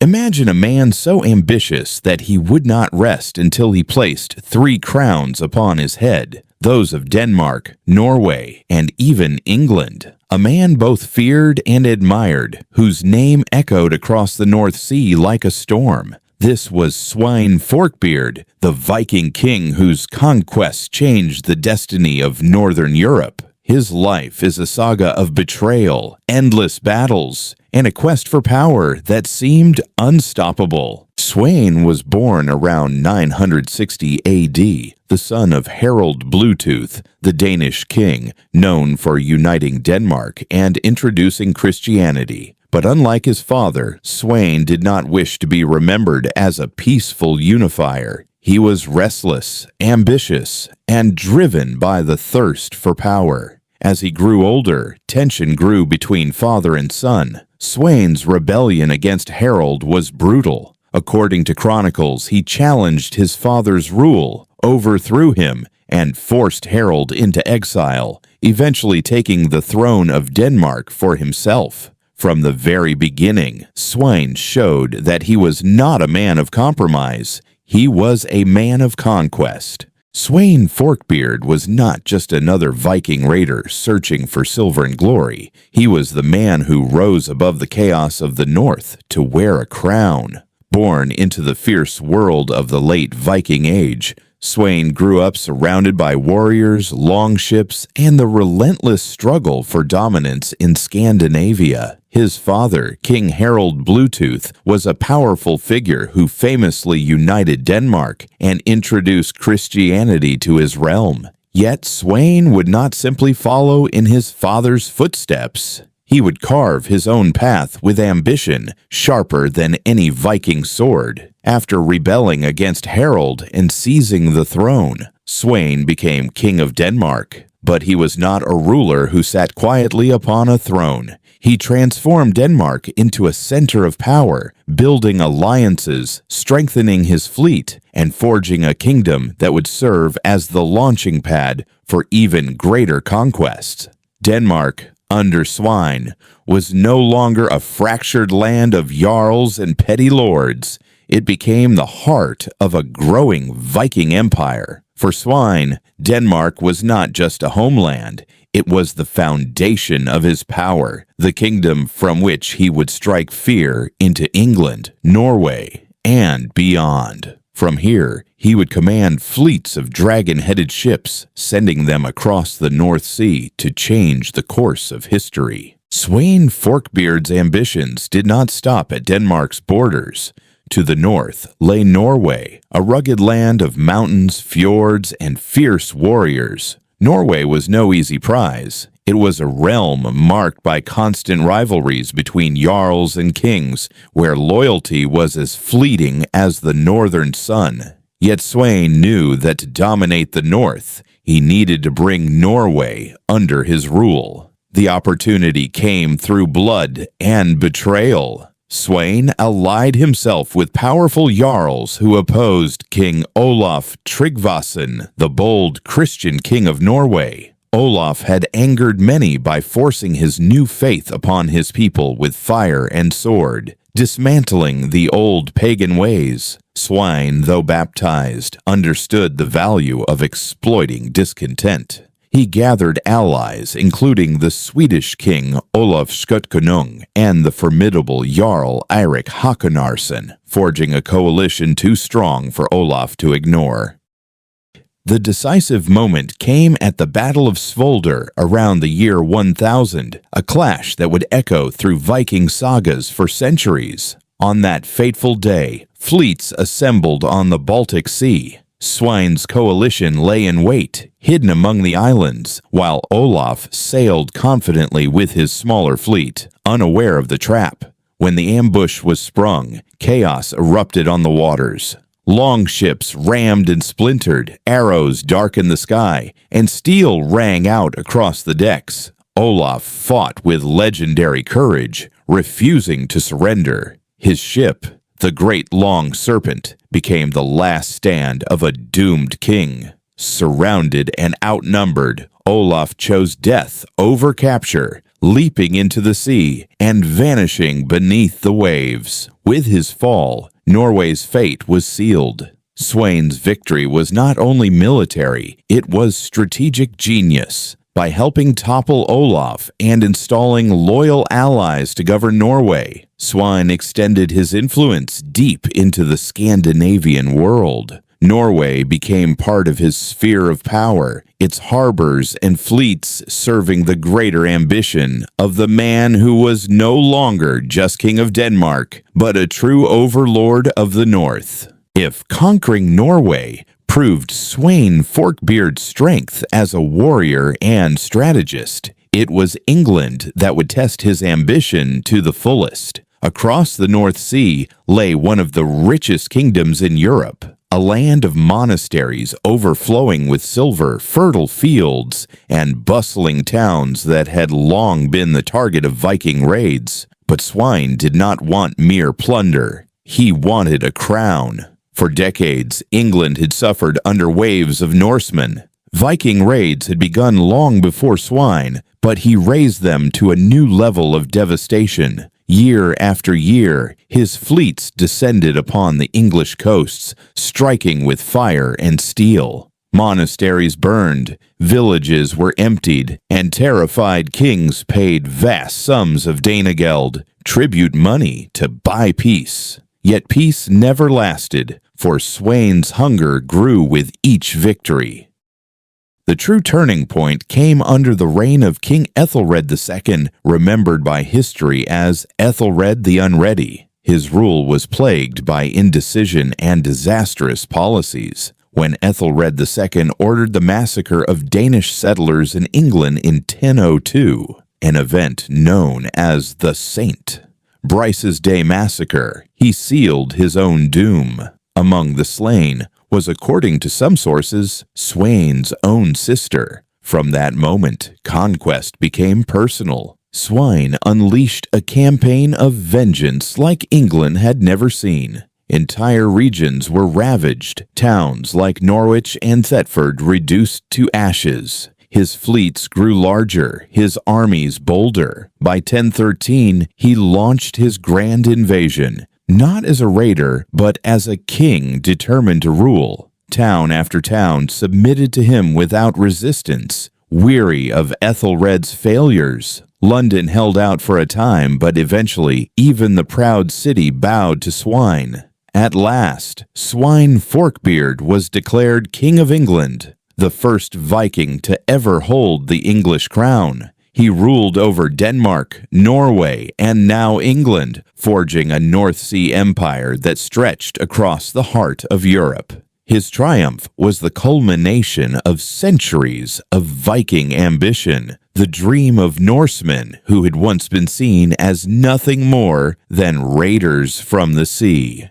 Imagine a man so ambitious that he would not rest until he placed 3 crowns upon his head, those of Denmark, Norway, and even England. A man both feared and admired, whose name echoed across the North Sea like a storm. This was Sweyn Forkbeard, the Viking king whose conquests changed the destiny of Northern Europe. His life is a saga of betrayal, endless battles, and a quest for power that seemed unstoppable. Sweyn was born around 960 AD, the son of Harald Bluetooth, the Danish king, known for uniting Denmark and introducing Christianity. But unlike his father, Sweyn did not wish to be remembered as a peaceful unifier. He was restless, ambitious, and driven by the thirst for power. As he grew older, tension grew between father and son. Sweyn's rebellion against Harald was brutal. According to chronicles, he challenged his father's rule, overthrew him, and forced Harald into exile, eventually taking the throne of Denmark for himself. From the very beginning, Sweyn showed that he was not a man of compromise. He was a man of conquest. Sweyn Forkbeard was not just another Viking raider searching for silver and glory. He was the man who rose above the chaos of the north to wear a crown. Born into the fierce world of the late Viking Age, Sweyn grew up surrounded by warriors, longships, and the relentless struggle for dominance in Scandinavia. His father, King Harald Bluetooth, was a powerful figure who famously united Denmark and introduced Christianity to his realm. Yet Sweyn would not simply follow in his father's footsteps. He would carve his own path with ambition, sharper than any Viking sword. After rebelling against Harald and seizing the throne, Sweyn became king of Denmark. But he was not a ruler who sat quietly upon a throne. He transformed Denmark into a center of power, building alliances, strengthening his fleet, and forging a kingdom that would serve as the launching pad for even greater conquests. Denmark, under Sweyn, was no longer a fractured land of jarls and petty lords. It became the heart of a growing Viking empire. For Sweyn, Denmark was not just a homeland. It was the foundation of his power, the kingdom from which he would strike fear into England, Norway, and beyond. From here, he would command fleets of dragon-headed ships, sending them across the North Sea to change the course of history. Sweyn Forkbeard's ambitions did not stop at Denmark's borders. To the north lay Norway, a rugged land of mountains, fjords, and fierce warriors. Norway was no easy prize. It was a realm marked by constant rivalries between jarls and kings, where loyalty was as fleeting as the northern sun. Yet Sweyn knew that to dominate the north, he needed to bring Norway under his rule. The opportunity came through blood and betrayal. Sweyn allied himself with powerful jarls who opposed King Olaf Tryggvason, the bold Christian king of Norway. Olaf had angered many by forcing his new faith upon his people with fire and sword, dismantling the old pagan ways. Sweyn, though baptized, understood the value of exploiting discontent. He gathered allies, including the Swedish king Olaf Skutkonung and the formidable jarl Eirik Hakonarsson, forging a coalition too strong for Olaf to ignore. The decisive moment came at the Battle of Svolder around the year 1000, a clash that would echo through Viking sagas for centuries. On that fateful day, fleets assembled on the Baltic Sea. Sweyn's coalition lay in wait, hidden among the islands, while Olaf sailed confidently with his smaller fleet, unaware of the trap. When the ambush was sprung, chaos erupted on the waters. Longships rammed and splintered, arrows darkened the sky, and steel rang out across the decks. Olaf fought with legendary courage, refusing to surrender. His ship, the Great Long Serpent, became the last stand of a doomed king. Surrounded and outnumbered, Olaf chose death over capture, leaping into the sea and vanishing beneath the waves. With his fall, Norway's fate was sealed. Sweyn's victory was not only military, it was strategic genius. By helping topple Olaf and installing loyal allies to govern Norway, Sweyn extended his influence deep into the Scandinavian world. Norway became part of his sphere of power, its harbors and fleets serving the greater ambition of the man who was no longer just king of Denmark, but a true overlord of the north. If conquering Norway proved Sweyn Forkbeard's strength as a warrior and strategist, it was England that would test his ambition to the fullest. Across the North Sea lay one of the richest kingdoms in Europe, a land of monasteries overflowing with silver, fertile fields, and bustling towns that had long been the target of Viking raids. But Sweyn did not want mere plunder. He wanted a crown. For decades, England had suffered under waves of Norsemen. Viking raids had begun long before Sweyn, but he raised them to a new level of devastation. Year after year, his fleets descended upon the English coasts, striking with fire and steel. Monasteries burned, villages were emptied, and terrified kings paid vast sums of Danegeld, tribute money, to buy peace. Yet peace never lasted, for Sweyn's hunger grew with each victory. The true turning point came under the reign of King Ethelred II, remembered by history as Ethelred the Unready. His rule was plagued by indecision and disastrous policies. When Ethelred II ordered the massacre of Danish settlers in England in 1002, an event known as the Saint Brice's Day Massacre, he sealed his own doom. Among the slain was, according to some sources, Sweyn's own sister. From that moment, conquest became personal. Sweyn unleashed a campaign of vengeance like England had never seen. Entire regions were ravaged, towns like Norwich and Thetford reduced to ashes. His fleets grew larger, his armies bolder. By 1013, he launched his grand invasion, not as a raider, but as a king determined to rule. Town after town submitted to him without resistance. Weary of Ethelred's failures, London held out for a time, but eventually even the proud city bowed to Sweyn. At last, Sweyn Forkbeard was declared King of England, the first Viking to ever hold the English crown. He ruled over Denmark, Norway, and now England, forging a North Sea empire that stretched across the heart of Europe. His triumph was the culmination of centuries of Viking ambition, the dream of Norsemen who had once been seen as nothing more than raiders from the sea.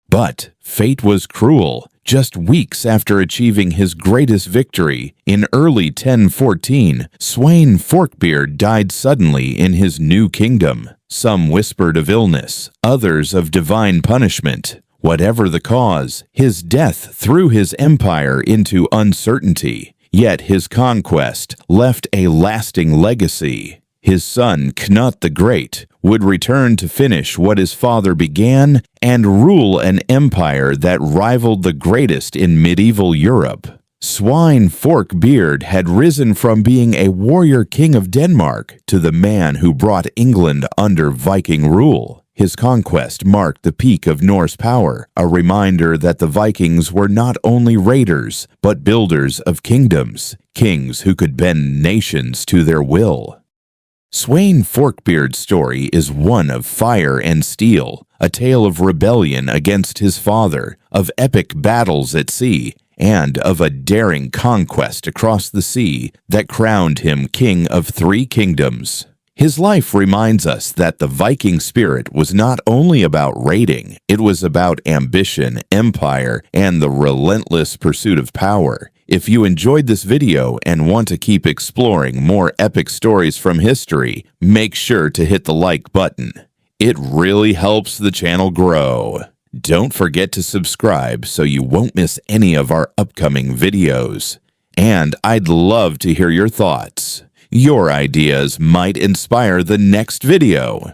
But fate was cruel. Just weeks after achieving his greatest victory, in early 1014, Sweyn Forkbeard died suddenly in his new kingdom. Some whispered of illness, others of divine punishment. Whatever the cause, his death threw his empire into uncertainty. Yet his conquest left a lasting legacy. His son, Knut the Great, would return to finish what his father began and rule an empire that rivaled the greatest in medieval Europe. Sweyn Forkbeard had risen from being a warrior king of Denmark to the man who brought England under Viking rule. His conquest marked the peak of Norse power, a reminder that the Vikings were not only raiders, but builders of kingdoms, kings who could bend nations to their will. Sweyn Forkbeard's story is one of fire and steel, a tale of rebellion against his father, of epic battles at sea, and of a daring conquest across the sea that crowned him king of 3 kingdoms. His life reminds us that the Viking spirit was not only about raiding, it was about ambition, empire, and the relentless pursuit of power. If you enjoyed this video and want to keep exploring more epic stories from history, make sure to hit the like button. It really helps the channel grow. Don't forget to subscribe so you won't miss any of our upcoming videos. And I'd love to hear your thoughts. Your ideas might inspire the next video.